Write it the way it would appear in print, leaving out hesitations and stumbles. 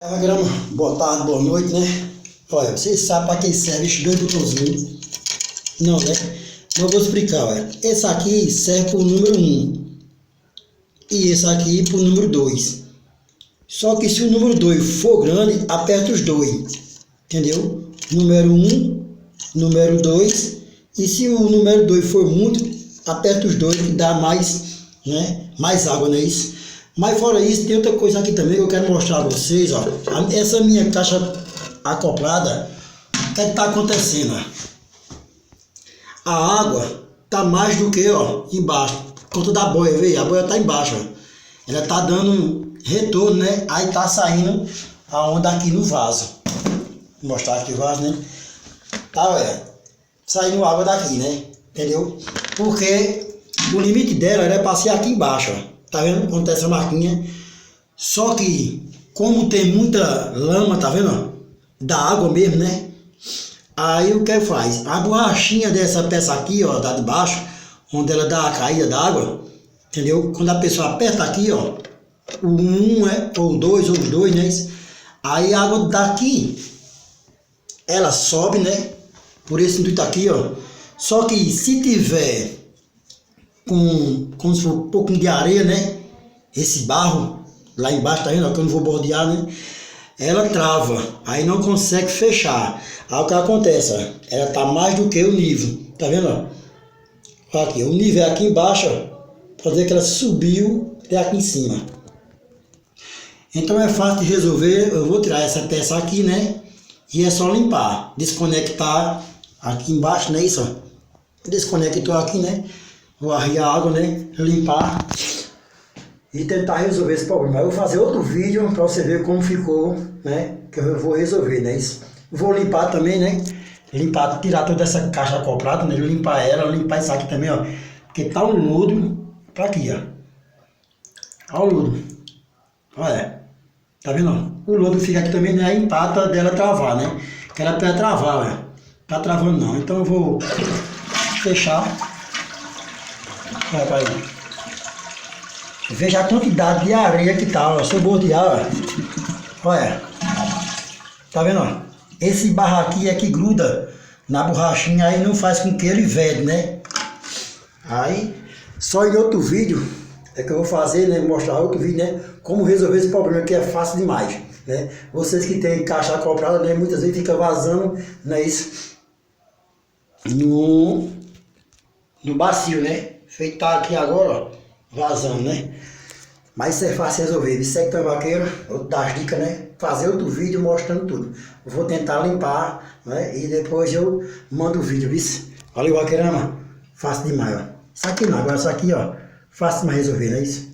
Grama, boa tarde, boa noite, né? Olha, vocês sabem para que serve esses dois botãozinhos? Não, né? Mas eu vou explicar, olha. Esse aqui serve para o número 1 e esse aqui para o número 2. Só que se o número 2 for grande, aperta os dois, entendeu? Número 1, número 2, e se o número 2 for muito, aperta os dois que dá mais, né? Mais água, não é isso? Mas fora isso, tem outra coisa aqui também que eu quero mostrar a vocês, ó. Essa minha caixa acoplada, o que está acontecendo? A água tá mais do que, ó, embaixo. Por conta da boia, veja, a boia tá embaixo, ó. Ela tá dando um retorno, né? Aí tá saindo a onda aqui no vaso. Vou mostrar aqui o vaso, né? Tá, olha, saindo água daqui, né? Entendeu? Porque o limite dela era para ser aqui embaixo, ó. Tá vendo? Acontece a marquinha. Só que, como tem muita lama, tá vendo? Da água mesmo, né? Aí o que faz? A borrachinha dessa peça aqui, ó, da de baixo, onde ela dá a caída da água, entendeu? Quando a pessoa aperta aqui, ó, o 1, ou o 2, ou os dois, né? Aí a água daqui, ela sobe, né? Por esse intuito aqui, ó. Só que se tiver como se for um pouquinho de areia, né? Esse barro lá embaixo, tá vendo? Que eu não vou bordear, né? Ela trava, aí não consegue fechar. Aí o que acontece? Ó, ela tá mais do que o nível, tá vendo? Ó, aqui, o nível é aqui embaixo, ó, pra dizer que ela subiu até aqui em cima. Então é fácil de resolver. Eu vou tirar essa peça aqui, né? E é só limpar, desconectar aqui embaixo, né? Isso, ó. Desconectou aqui, né? Vou arriar a água, né? Limpar e tentar resolver esse problema. Eu vou fazer outro vídeo para você ver como ficou, né? Que eu vou resolver, né? Isso. Vou limpar também, né? Limpar, tirar toda essa caixa acoplada, né? Limpar ela, limpar isso aqui também, ó. Porque tá um lodo pra aqui, ó. Olha o lodo. Olha. Tá vendo? O lodo fica aqui também, né? Aí empata dela travar, né? Que era pra travar, olha. Tá travando não. Então eu vou fechar. Vai. Veja a quantidade de areia que tá, ó. Se eu bordear, ó. Olha. Tá vendo, ó? Esse barro aqui é que gruda na borrachinha, aí não faz com que ele vede, né? Aí, só em outro vídeo é que eu vou fazer, né? Mostrar outro vídeo, né? Como resolver esse problema, que é fácil demais, né? Vocês que tem caixa acoplada, né? Muitas vezes fica vazando, né? Isso no bacio, né? Feito tá aqui agora, ó, vazando, né? Mas isso é fácil de resolver. Isso é que vaqueiro, eu vou dar as dicas, né? Fazer outro vídeo mostrando tudo. Eu vou tentar limpar, né? E depois eu mando o vídeo, viu? Valeu, vaqueirama. Fácil demais, ó. Isso aqui não, agora isso aqui, ó. Fácil demais resolver, não é isso?